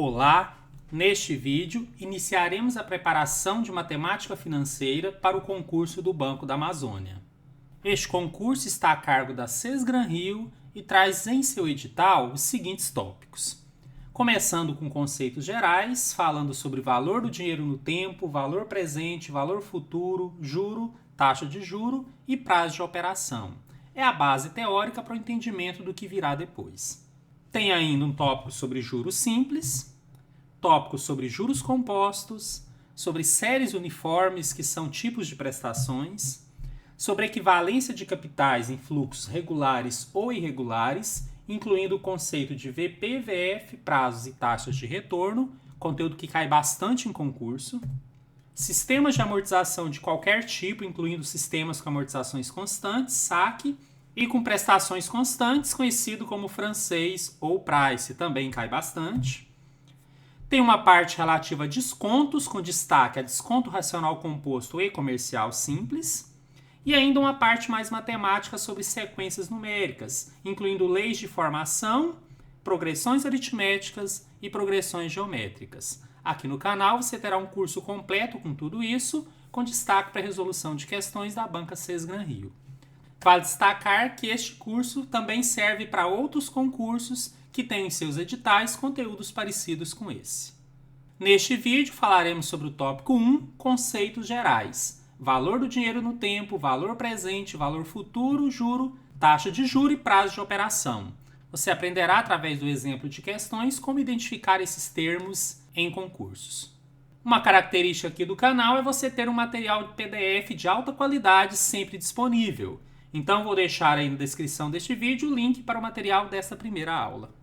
Olá! Neste vídeo, iniciaremos a preparação de matemática financeira para o concurso do Banco da Amazônia. Este concurso está a cargo da Sesgran-Rio e traz em seu edital os seguintes tópicos. Começando com conceitos gerais, falando sobre valor do dinheiro no tempo, valor presente, valor futuro, juro, taxa de juro e prazo de operação. É a base teórica para o entendimento do que virá depois. Tem ainda um tópico sobre juros simples, tópicos sobre juros compostos, sobre séries uniformes, que são tipos de prestações, sobre equivalência de capitais em fluxos regulares ou irregulares, incluindo o conceito de VP, VF, prazos e taxas de retorno, conteúdo que cai bastante em concurso, sistemas de amortização de qualquer tipo, incluindo sistemas com amortizações constantes, saque, e com prestações constantes, conhecido como francês ou price, também cai bastante. Tem uma parte relativa a descontos, com destaque a desconto racional composto e comercial simples. E ainda uma parte mais matemática sobre sequências numéricas, incluindo leis de formação, progressões aritméticas e progressões geométricas. Aqui no canal você terá um curso completo com tudo isso, com destaque para a resolução de questões da banca Sesgran-Rio. Vale destacar que este curso também serve para outros concursos que têm em seus editais conteúdos parecidos com esse. Neste vídeo falaremos sobre o tópico 1, conceitos gerais, valor do dinheiro no tempo, valor presente, valor futuro, juro, taxa de juro e prazo de operação. Você aprenderá através do exemplo de questões como identificar esses termos em concursos. Uma característica aqui do canal é você ter um material de PDF de alta qualidade sempre disponível. Então vou deixar aí na descrição deste vídeo o link para o material desta primeira aula.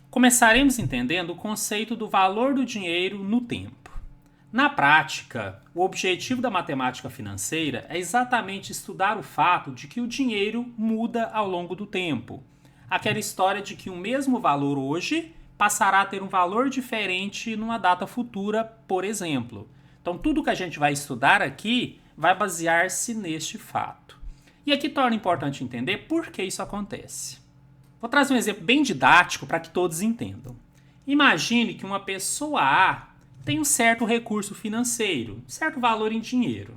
Começaremos entendendo o conceito do valor do dinheiro no tempo. Na prática, o objetivo da matemática financeira é exatamente estudar o fato de que o dinheiro muda ao longo do tempo. Aquela história de que o mesmo valor hoje passará a ter um valor diferente numa data futura, por exemplo. Então, tudo que a gente vai estudar aqui vai basear-se neste fato. E aqui torna importante entender por que isso acontece. Vou trazer um exemplo bem didático para que todos entendam. Imagine que uma pessoa A tem um certo recurso financeiro, um certo valor em dinheiro.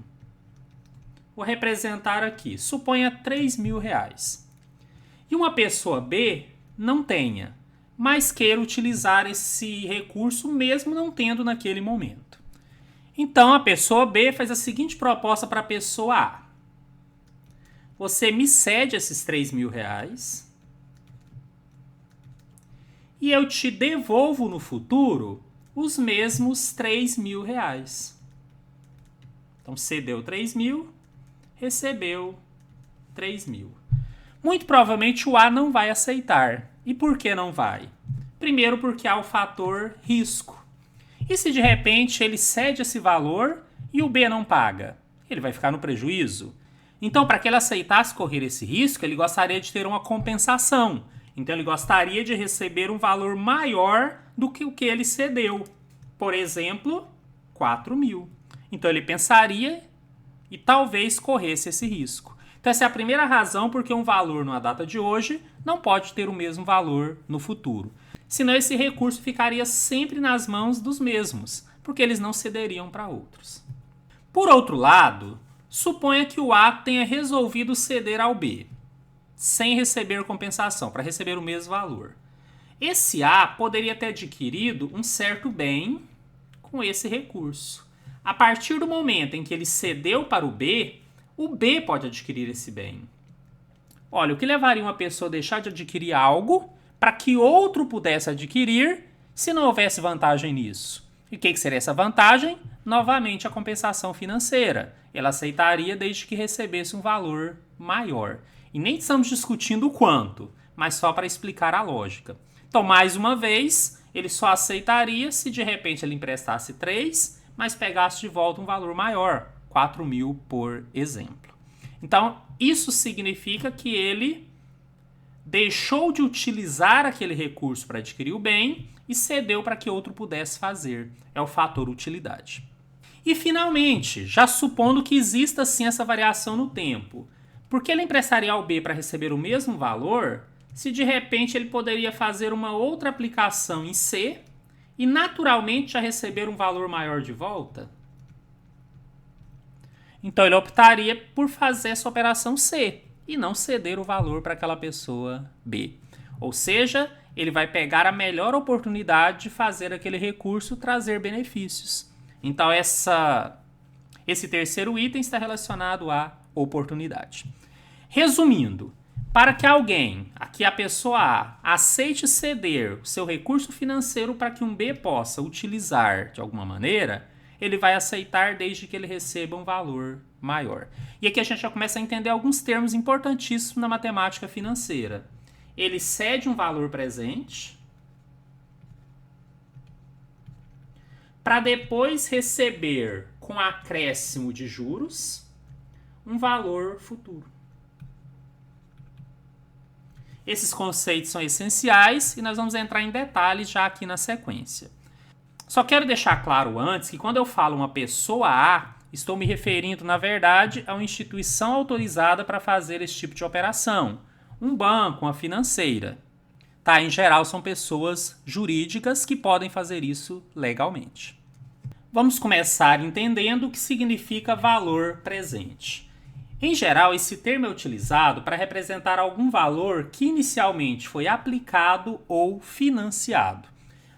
Vou representar aqui, suponha R$3.000. E uma pessoa B não tenha, mas queira utilizar esse recurso mesmo não tendo naquele momento. Então a pessoa B faz a seguinte proposta para a pessoa A. Você me cede esses R$3.000 e eu te devolvo no futuro os mesmos R$3.000. Então, cedeu 3.000, recebeu 3.000. Muito provavelmente o A não vai aceitar. E por que não vai? Primeiro, porque há o fator risco. E se de repente ele cede esse valor e o B não paga? Ele vai ficar no prejuízo? Então, para que ele aceitasse correr esse risco, ele gostaria de ter uma compensação. Então, ele gostaria de receber um valor maior do que o que ele cedeu. Por exemplo, 4.000. Então, ele pensaria e talvez corresse esse risco. Então, essa é a primeira razão porque um valor na data de hoje não pode ter o mesmo valor no futuro. Senão, esse recurso ficaria sempre nas mãos dos mesmos, porque eles não cederiam para outros. Por outro lado, suponha que o A tenha resolvido ceder ao B, sem receber compensação, para receber o mesmo valor. Esse A poderia ter adquirido um certo bem com esse recurso. A partir do momento em que ele cedeu para o B pode adquirir esse bem. Olha, o que levaria uma pessoa a deixar de adquirir algo para que outro pudesse adquirir se não houvesse vantagem nisso? E o que seria essa vantagem? Novamente, a compensação financeira. Ela aceitaria desde que recebesse um valor maior. E nem estamos discutindo o quanto, mas só para explicar a lógica. Então, mais uma vez, ele só aceitaria se de repente ele emprestasse 3, mas pegasse de volta um valor maior, 4.000, por exemplo. Então, isso significa que ele deixou de utilizar aquele recurso para adquirir o bem e cedeu para que outro pudesse fazer. É o fator utilidade. E, finalmente, já supondo que exista sim essa variação no tempo, por que ele emprestaria ao B para receber o mesmo valor, se de repente ele poderia fazer uma outra aplicação em C e naturalmente já receber um valor maior de volta? Então ele optaria por fazer essa operação C e não ceder o valor para aquela pessoa B. Ou seja, ele vai pegar a melhor oportunidade de fazer aquele recurso trazer benefícios. Então esse terceiro item está relacionado à oportunidade. Resumindo, para que alguém, aqui a pessoa A, aceite ceder o seu recurso financeiro para que um B possa utilizar de alguma maneira, ele vai aceitar desde que ele receba um valor maior. E aqui a gente já começa a entender alguns termos importantíssimos na matemática financeira. Ele cede um valor presente para depois receber, com acréscimo de juros, um valor futuro. Esses conceitos são essenciais e nós vamos entrar em detalhes já aqui na sequência. Só quero deixar claro antes que quando eu falo uma pessoa A, estou me referindo, na verdade, a uma instituição autorizada para fazer esse tipo de operação. Um banco, uma financeira. Tá? Em geral, são pessoas jurídicas que podem fazer isso legalmente. Vamos começar entendendo o que significa valor presente. Em geral, esse termo é utilizado para representar algum valor que inicialmente foi aplicado ou financiado.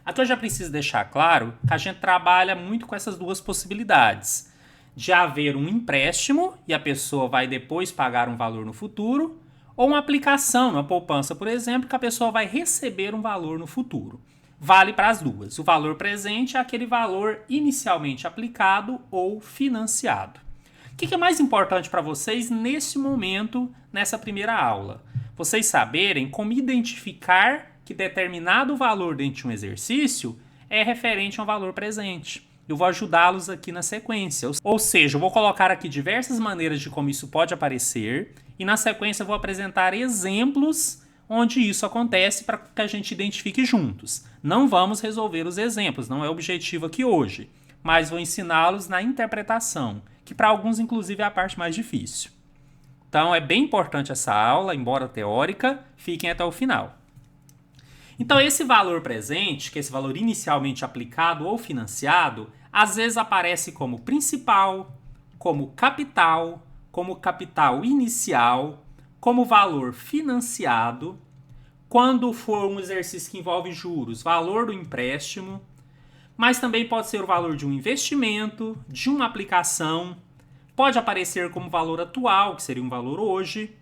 Aqui eu já preciso deixar claro que a gente trabalha muito com essas duas possibilidades. De haver um empréstimo e a pessoa vai depois pagar um valor no futuro, ou uma aplicação, uma poupança, por exemplo, que a pessoa vai receber um valor no futuro. Vale para as duas. O valor presente é aquele valor inicialmente aplicado ou financiado. O que é mais importante para vocês nesse momento, nessa primeira aula? Vocês saberem como identificar que determinado valor dentro de um exercício é referente a um valor presente. Eu vou ajudá-los aqui na sequência. Ou seja, eu vou colocar aqui diversas maneiras de como isso pode aparecer e na sequência eu vou apresentar exemplos onde isso acontece para que a gente identifique juntos. Não vamos resolver os exemplos, não é o objetivo aqui hoje, mas vou ensiná-los na interpretação, que para alguns inclusive é a parte mais difícil. Então é bem importante essa aula, embora teórica, fiquem até o final. Então esse valor presente, que é esse valor inicialmente aplicado ou financiado, às vezes aparece como principal, como capital inicial, como valor financiado, quando for um exercício que envolve juros, valor do empréstimo, mas também pode ser o valor de um investimento, de uma aplicação, pode aparecer como valor atual, que seria um valor hoje,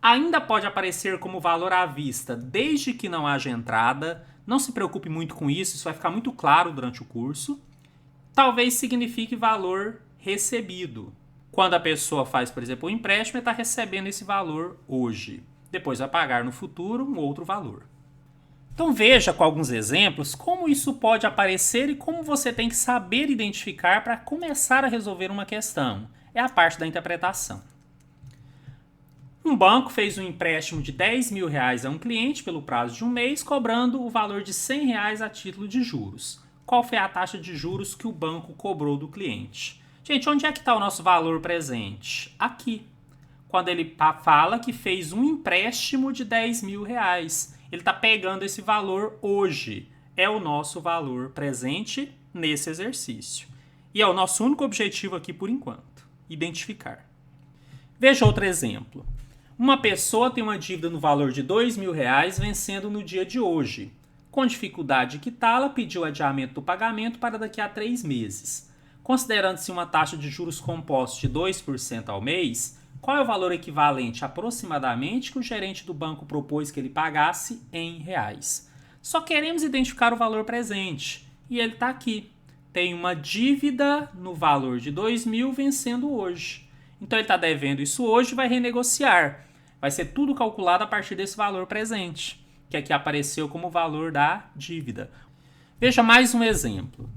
ainda pode aparecer como valor à vista, desde que não haja entrada. Não se preocupe muito com isso, isso vai ficar muito claro durante o curso. Talvez signifique valor recebido. Quando a pessoa faz, por exemplo, um empréstimo, ela está recebendo esse valor hoje. Depois vai pagar no futuro um outro valor. Então veja com alguns exemplos como isso pode aparecer e como você tem que saber identificar para começar a resolver uma questão. É a parte da interpretação. Um banco fez um empréstimo de R$10.000 a um cliente pelo prazo de um mês, cobrando o valor de R$100 a título de juros. Qual foi a taxa de juros que o banco cobrou do cliente? Gente, onde é que está o nosso valor presente? Aqui. Quando ele fala que fez um empréstimo de R$10.000. Ele está pegando esse valor hoje. É o nosso valor presente nesse exercício. E é o nosso único objetivo aqui por enquanto. Identificar. Veja outro exemplo. Uma pessoa tem uma dívida no valor de R$2.000 vencendo no dia de hoje. Com dificuldade de quitá-la, pediu adiamento do pagamento para daqui a 3 meses. Considerando-se uma taxa de juros compostos de 2% ao mês, qual é o valor equivalente aproximadamente que o gerente do banco propôs que ele pagasse em reais? Só queremos identificar o valor presente. E ele está aqui. Tem uma dívida no valor de 2.000 vencendo hoje. Então ele está devendo isso hoje e vai renegociar. Vai ser tudo calculado a partir desse valor presente, que aqui apareceu como valor da dívida. Veja mais um exemplo.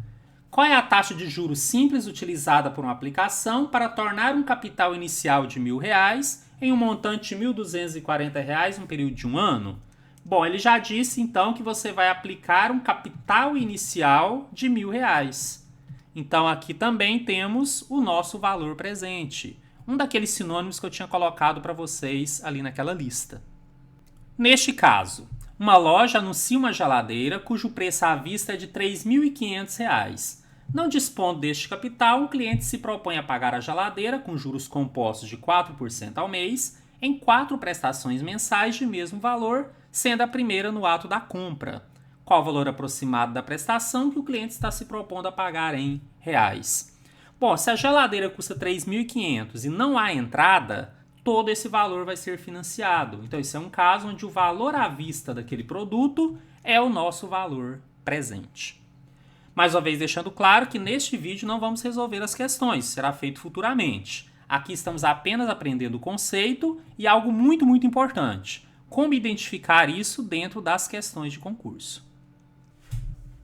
Qual é a taxa de juros simples utilizada por uma aplicação para tornar um capital inicial de R$1.000 em um montante de R$ 1.240 no período de um ano? Bom, ele já disse então que você vai aplicar um capital inicial de R$ 1.000. Então aqui também temos o nosso valor presente, um daqueles sinônimos que eu tinha colocado para vocês ali naquela lista. Neste caso, uma loja anuncia uma geladeira cujo preço à vista é de R$ 3.500. Não dispondo deste capital, um cliente se propõe a pagar a geladeira com juros compostos de 4% ao mês em 4 prestações mensais de mesmo valor, sendo a primeira no ato da compra. Qual o valor aproximado da prestação que o cliente está se propondo a pagar em reais? Bom, se a geladeira custa R$ 3.500 e não há entrada, todo esse valor vai ser financiado. Então, esse é um caso onde o valor à vista daquele produto é o nosso valor presente. Mais uma vez, deixando claro que neste vídeo não vamos resolver as questões, será feito futuramente. Aqui estamos apenas aprendendo o conceito e algo muito importante: como identificar isso dentro das questões de concurso.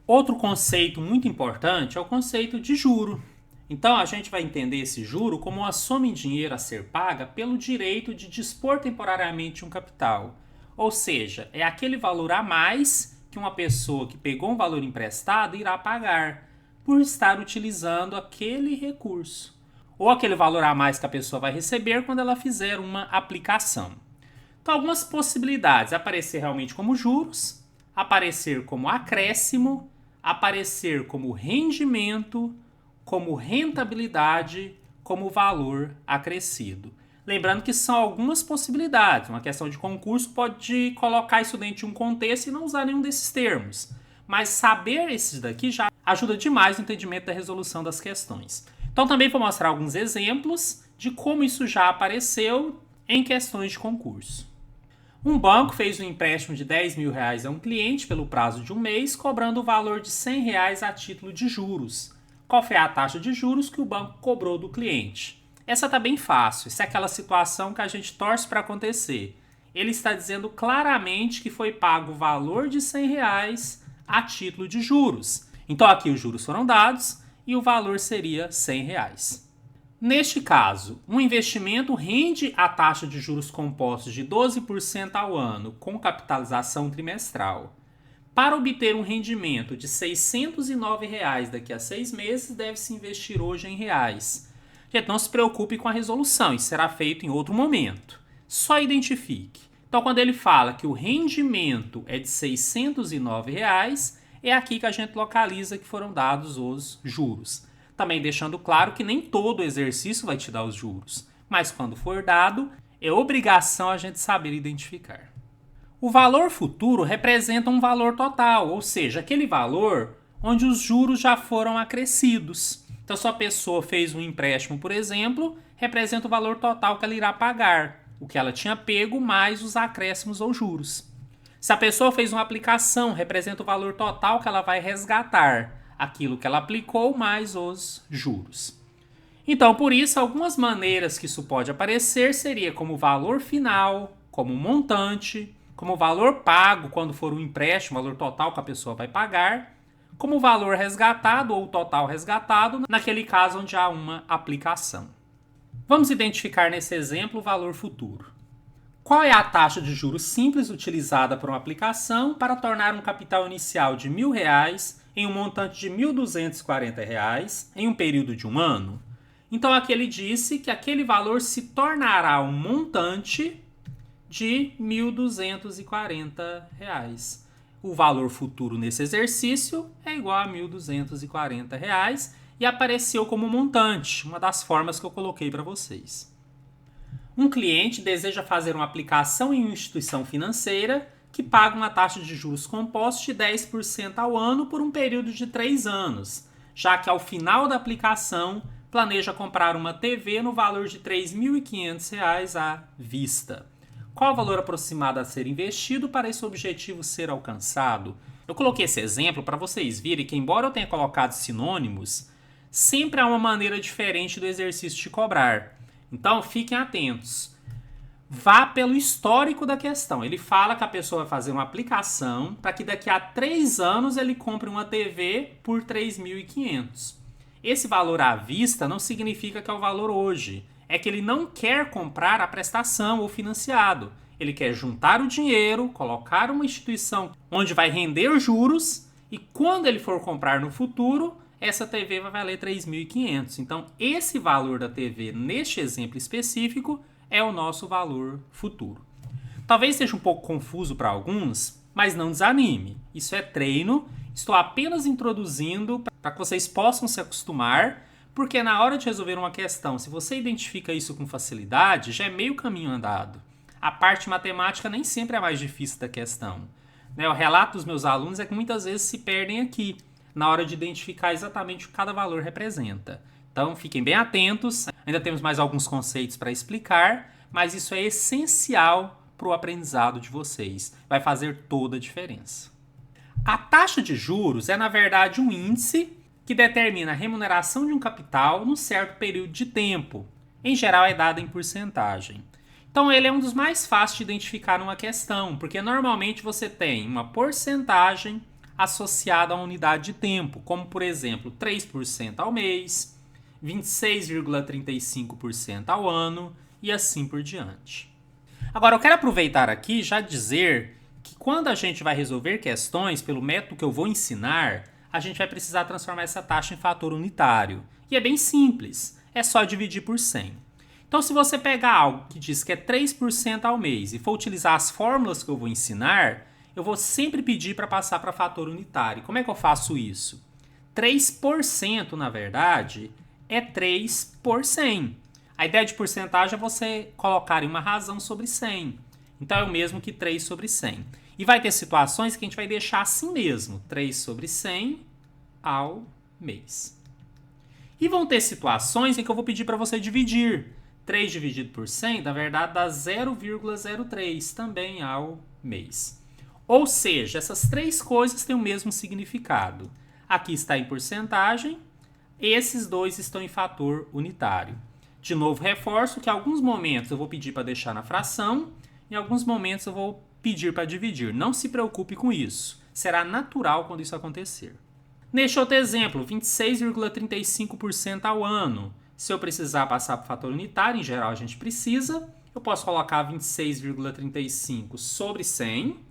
Outro conceito muito importante é o conceito de juro. Então, a gente vai entender esse juro como uma soma em dinheiro a ser paga pelo direito de dispor temporariamente um capital. Ou seja, é aquele valor a mais que uma pessoa que pegou um valor emprestado irá pagar por estar utilizando aquele recurso. Ou aquele valor a mais que a pessoa vai receber quando ela fizer uma aplicação. Então, algumas possibilidades: aparecer realmente como juros, aparecer como acréscimo, aparecer como rendimento, como rentabilidade, como valor acrescido. Lembrando que são algumas possibilidades. Uma questão de concurso pode colocar isso dentro de um contexto e não usar nenhum desses termos. Mas saber esses daqui já ajuda demais no entendimento da resolução das questões. Então também vou mostrar alguns exemplos de como isso já apareceu em questões de concurso. Um banco fez um empréstimo de R$ 10.000 a um cliente pelo prazo de um mês, cobrando o valor de R$ 100 a título de juros. Qual foi a taxa de juros que o banco cobrou do cliente? Essa está bem fácil, isso é aquela situação que a gente torce para acontecer. Ele está dizendo claramente que foi pago o valor de R$ 100 a título de juros. Então aqui os juros foram dados e o valor seria R$ 100. Neste caso, um investimento rende a taxa de juros compostos de 12% ao ano com capitalização trimestral. Para obter um rendimento de R$ 609 daqui a 6 meses, deve-se investir hoje em reais. Gente, não se preocupe com a resolução, isso será feito em outro momento. Só identifique. Então, quando ele fala que o rendimento é de R$ 609, é aqui que a gente localiza que foram dados os juros. Também deixando claro que nem todo exercício vai te dar os juros, mas quando for dado, é obrigação a gente saber identificar. O valor futuro representa um valor total, ou seja, aquele valor onde os juros já foram acrescidos. Então, se a pessoa fez um empréstimo, por exemplo, representa o valor total que ela irá pagar, o que ela tinha pego mais os acréscimos ou juros. Se a pessoa fez uma aplicação, representa o valor total que ela vai resgatar, aquilo que ela aplicou mais os juros. Então, por isso, algumas maneiras que isso pode aparecer seria como valor final, como montante, como valor pago quando for um empréstimo, valor total que a pessoa vai pagar, como valor resgatado ou total resgatado, naquele caso onde há uma aplicação. Vamos identificar nesse exemplo o valor futuro. Qual é a taxa de juros simples utilizada por uma aplicação para tornar um capital inicial de R$ 1.000 em um montante de R$ 1.240 em um período de um ano? Então aqui ele disse que aquele valor se tornará um montante de R$ 1.240. O valor futuro nesse exercício é igual a R$ 1.240 e apareceu como montante, uma das formas que eu coloquei para vocês. Um cliente deseja fazer uma aplicação em uma instituição financeira que paga uma taxa de juros compostos de 10% ao ano por um período de 3 anos, já que ao final da aplicação planeja comprar uma TV no valor de R$ 3.500 à vista. Qual o valor aproximado a ser investido para esse objetivo ser alcançado? Eu coloquei esse exemplo para vocês verem que, embora eu tenha colocado sinônimos, sempre há uma maneira diferente do exercício de cobrar. Então, fiquem atentos. Vá pelo histórico da questão. Ele fala que a pessoa vai fazer uma aplicação para que daqui a 3 anos ele compre uma TV por R$ 3.500. Esse valor à vista não significa que é o valor hoje. é que ele não quer comprar a prestação ou financiado. Ele quer juntar o dinheiro, colocar uma instituição onde vai render juros e quando ele for comprar no futuro, essa TV vai valer 3.500. Então, esse valor da TV, neste exemplo específico, é o nosso valor futuro. Talvez seja um pouco confuso para alguns, mas não desanime. Isso é treino, estou apenas introduzindo para que vocês possam se acostumar, porque na hora de resolver uma questão, se você identifica isso com facilidade, já é meio caminho andado. A parte matemática nem sempre é a mais difícil da questão. O relato dos meus alunos é que muitas vezes se perdem aqui, na hora de identificar exatamente o que cada valor representa. Então, fiquem bem atentos. Ainda temos mais alguns conceitos para explicar, mas isso é essencial para o aprendizado de vocês. Vai fazer toda a diferença. A taxa de juros é, na verdade, um índice que determina a remuneração de um capital num certo período de tempo. Em geral, é dada em porcentagem. Então, ele é um dos mais fáceis de identificar numa questão, porque normalmente você tem uma porcentagem associada a uma unidade de tempo, como, por exemplo, 3% ao mês, 26,35% ao ano e assim por diante. Agora, eu quero aproveitar aqui e já dizer que quando a gente vai resolver questões pelo método que eu vou ensinar, a gente vai precisar transformar essa taxa em fator unitário. E é bem simples, é só dividir por 100. Então, se você pegar algo que diz que é 3% ao mês e for utilizar as fórmulas que eu vou ensinar, eu vou sempre pedir para passar para fator unitário. Como é que eu faço isso? 3%, na verdade, é 3 por 100. A ideia de porcentagem é você colocar uma razão sobre 100. Então, é o mesmo que 3 sobre 100. E vai ter situações que a gente vai deixar assim mesmo, 3 sobre 100 ao mês. E vão ter situações em que eu vou pedir para você dividir. 3 dividido por 100, na verdade, dá 0,03 também ao mês. Ou seja, essas três coisas têm o mesmo significado. Aqui está em porcentagem, esses dois estão em fator unitário. De novo, reforço que em alguns momentos eu vou pedir para deixar na fração, em alguns momentos eu vou pedir para dividir. Não se preocupe com isso. Será natural quando isso acontecer. Neste outro exemplo, 26,35% ao ano. Se eu precisar passar para o fator unitário, em geral a gente precisa, eu posso colocar 26,35 sobre 100,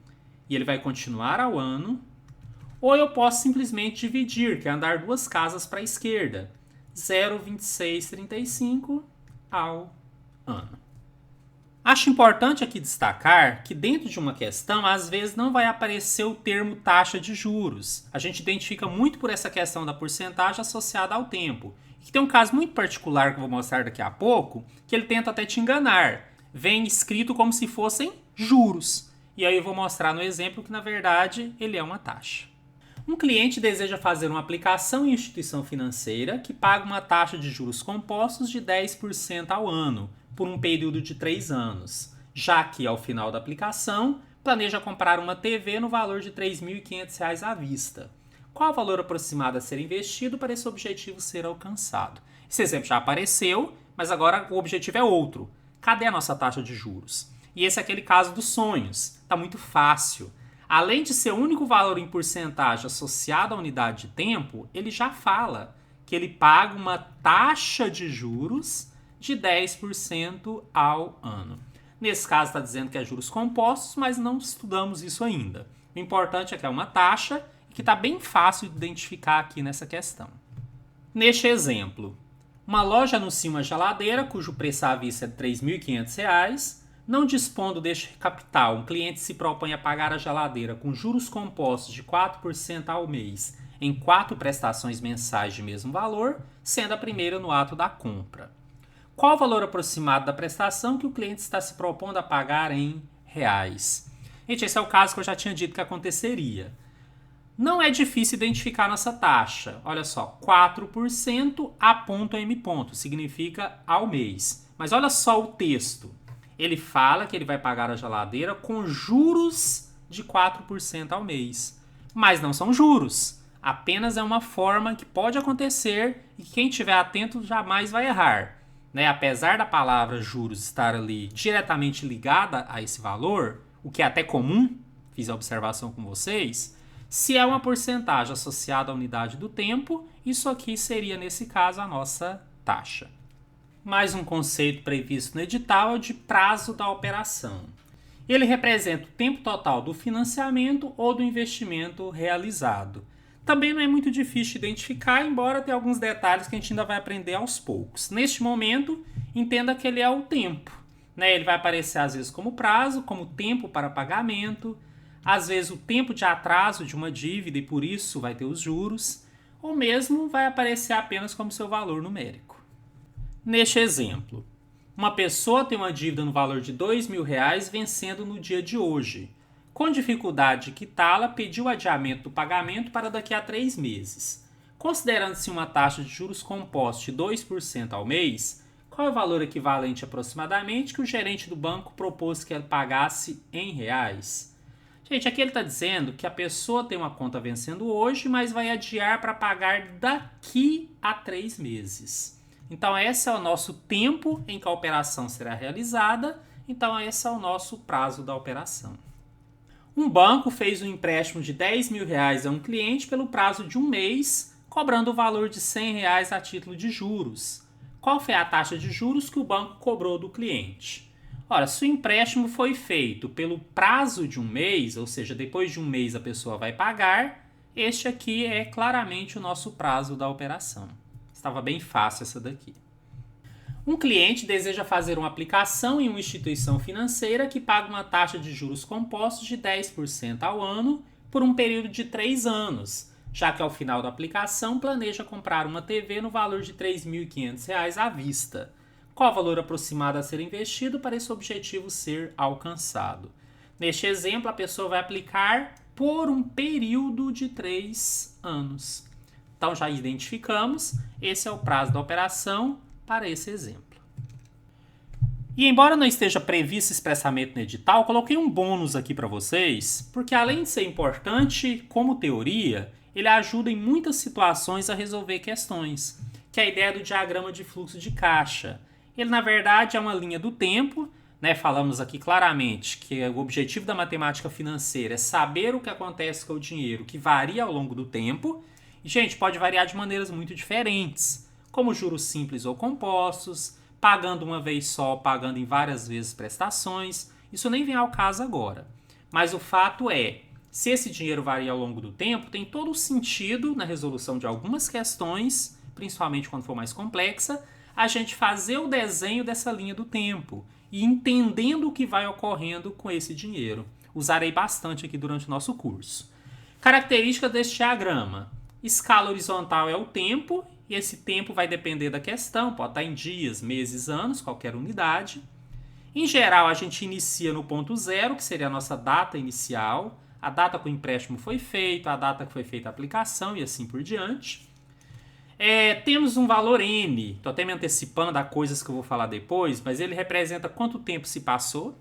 e ele vai continuar ao ano, ou eu posso simplesmente dividir, que é andar duas casas para a esquerda, 0,2635 ao ano. Acho importante aqui destacar que dentro de uma questão, às vezes não vai aparecer o termo taxa de juros. A gente identifica muito por essa questão da porcentagem associada ao tempo. E tem um caso muito particular que eu vou mostrar daqui a pouco, que ele tenta até te enganar. Vem escrito como se fossem juros. E aí eu vou mostrar no exemplo que, na verdade, ele é uma taxa. Um cliente deseja fazer uma aplicação em instituição financeira que paga uma taxa de juros compostos de 10% ao ano, por um período de 3 anos, já que, ao final da aplicação, planeja comprar uma TV no valor de R$ 3.500 à vista. Qual o valor aproximado a ser investido para esse objetivo ser alcançado? Esse exemplo já apareceu, mas agora o objetivo é outro. Cadê a nossa taxa de juros? E esse é aquele caso dos sonhos. Está muito fácil. Além de ser o único valor em porcentagem associado à unidade de tempo, ele já fala que ele paga uma taxa de juros de 10% ao ano. Nesse caso está dizendo que é juros compostos, mas não estudamos isso ainda. O importante é que é uma taxa e que está bem fácil de identificar aqui nessa questão. Neste exemplo, uma loja anuncia uma geladeira cujo preço à vista é de R$ 3.500. Não dispondo deste capital, um cliente se propõe a pagar a geladeira com juros compostos de 4% ao mês em 4 prestações mensais de mesmo valor, sendo a primeira no ato da compra. Qual o valor aproximado da prestação que o cliente está se propondo a pagar em reais? Gente, esse é o caso que eu já tinha dito que aconteceria. Não é difícil identificar nossa taxa. Olha só, 4% a ponto M ponto, significa ao mês. Mas olha só o texto. Ele fala que ele vai pagar a geladeira com juros de 4% ao mês. Mas não são juros. Apenas é uma forma que pode acontecer e quem estiver atento jamais vai errar. Apesar da palavra juros estar ali diretamente ligada a esse valor, o que é até comum, fiz a observação com vocês, se é uma porcentagem associada à unidade do tempo, isso aqui seria, nesse caso, a nossa taxa. Mais um conceito previsto no edital é o de prazo da operação. Ele representa o tempo total do financiamento ou do investimento realizado. Também não é muito difícil de identificar, embora tenha alguns detalhes que a gente ainda vai aprender aos poucos. Neste momento, entenda que ele é o tempo. Ele vai aparecer às vezes como prazo, como tempo para pagamento, às vezes o tempo de atraso de uma dívida e por isso vai ter os juros, ou mesmo vai aparecer apenas como seu valor numérico. Neste exemplo, uma pessoa tem uma dívida no valor de R$2.000 vencendo no dia de hoje. Com dificuldade de quitá-la, pediu o adiamento do pagamento para daqui a 3 meses. Considerando-se uma taxa de juros compostos de 2% ao mês, qual é o valor equivalente aproximadamente que o gerente do banco propôs que ela pagasse em reais? Gente, aqui ele está dizendo que a pessoa tem uma conta vencendo hoje, mas vai adiar para pagar daqui a 3 meses. Então, esse é o nosso tempo em que a operação será realizada. Então, esse é o nosso prazo da operação. Um banco fez um empréstimo de R$10.000 a um cliente pelo prazo de um mês, cobrando o valor de R$100 a título de juros. Qual foi a taxa de juros que o banco cobrou do cliente? Ora, se o empréstimo foi feito pelo prazo de um mês, ou seja, depois de um mês a pessoa vai pagar, este aqui é claramente o nosso prazo da operação. Estava bem fácil essa daqui. Um cliente deseja fazer uma aplicação em uma instituição financeira que paga uma taxa de juros compostos de 10% ao ano por um período de 3 anos, já que ao final da aplicação planeja comprar uma TV no valor de R$3.500 à vista. Qual o valor aproximado a ser investido para esse objetivo ser alcançado? Neste exemplo, a pessoa vai aplicar por um período de 3 anos. Então já identificamos, esse é o prazo da operação para esse exemplo. E embora não esteja previsto expressamente no edital, coloquei um bônus aqui para vocês, porque além de ser importante como teoria, ele ajuda em muitas situações a resolver questões, que é a ideia do diagrama de fluxo de caixa. Ele, na verdade, é uma linha do tempo, falamos aqui claramente que o objetivo da matemática financeira é saber o que acontece com o dinheiro, que varia ao longo do tempo, e, gente, pode variar de maneiras muito diferentes, como juros simples ou compostos, pagando uma vez só, pagando em várias vezes prestações. Isso nem vem ao caso agora. Mas o fato é, se esse dinheiro varia ao longo do tempo, tem todo o sentido na resolução de algumas questões, principalmente quando for mais complexa, a gente fazer o desenho dessa linha do tempo e entendendo o que vai ocorrendo com esse dinheiro. Usarei bastante aqui durante o nosso curso. Característica deste diagrama. Escala horizontal é o tempo, e esse tempo vai depender da questão, pode estar em dias, meses, anos, qualquer unidade. Em geral, a gente inicia no ponto zero, que seria a nossa data inicial, a data que o empréstimo foi feito, a data que foi feita a aplicação e assim por diante. Temos um valor N, estou até me antecipando a coisas que eu vou falar depois, mas ele representa quanto tempo se passou.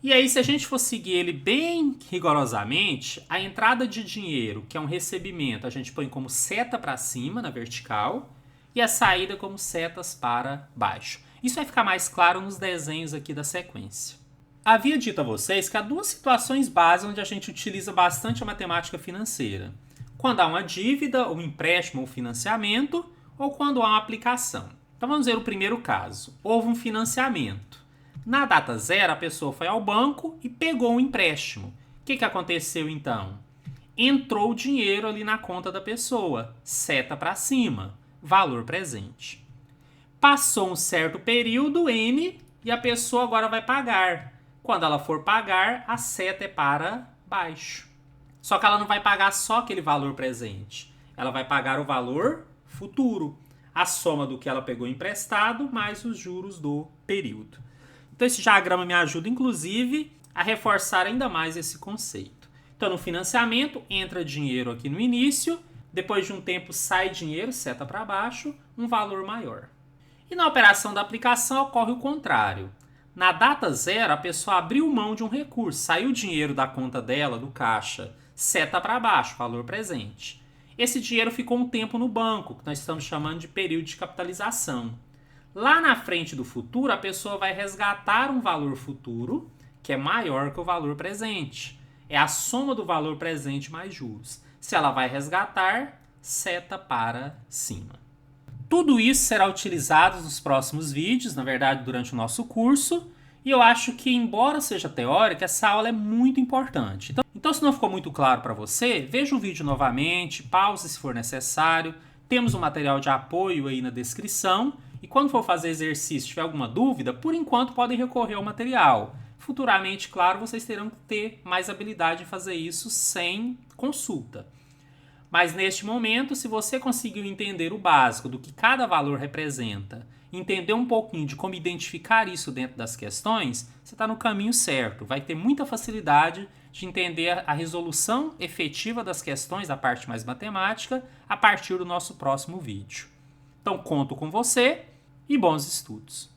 E aí, se a gente for seguir ele bem rigorosamente, a entrada de dinheiro, que é um recebimento, a gente põe como seta para cima, na vertical, e a saída como setas para baixo. Isso vai ficar mais claro nos desenhos aqui da sequência. Havia dito a vocês que há duas situações básicas onde a gente utiliza bastante a matemática financeira. Quando há uma dívida, um empréstimo ou financiamento, ou quando há uma aplicação. Então vamos ver o primeiro caso. Houve um financiamento. Na data zero, a pessoa foi ao banco e pegou um empréstimo. O que aconteceu então? Entrou o dinheiro ali na conta da pessoa, seta para cima, valor presente. Passou um certo período, N, e a pessoa agora vai pagar. Quando ela for pagar, a seta é para baixo. Só que ela não vai pagar só aquele valor presente. Ela vai pagar o valor futuro, a soma do que ela pegou emprestado mais os juros do período. Então esse diagrama me ajuda, inclusive, a reforçar ainda mais esse conceito. Então no financiamento entra dinheiro aqui no início, depois de um tempo sai dinheiro, seta para baixo, um valor maior. E na operação da aplicação ocorre o contrário. Na data zero, a pessoa abriu mão de um recurso, saiu dinheiro da conta dela, do caixa, seta para baixo, valor presente. Esse dinheiro ficou um tempo no banco, que nós estamos chamando de período de capitalização. Lá na frente do futuro, a pessoa vai resgatar um valor futuro, que é maior que o valor presente. É a soma do valor presente mais juros. Se ela vai resgatar, seta para cima. Tudo isso será utilizado nos próximos vídeos, na verdade, durante o nosso curso. E eu acho que, embora seja teórica, essa aula é muito importante. Então se não ficou muito claro para você, veja o vídeo novamente, pause se for necessário. Temos um material de apoio aí na descrição. E quando for fazer exercício, tiver alguma dúvida, por enquanto podem recorrer ao material. Futuramente, claro, vocês terão que ter mais habilidade em fazer isso sem consulta. Mas neste momento, se você conseguiu entender o básico do que cada valor representa, entender um pouquinho de como identificar isso dentro das questões, você está no caminho certo. Vai ter muita facilidade de entender a resolução efetiva das questões da parte mais matemática a partir do nosso próximo vídeo. Então, conto com você e bons estudos!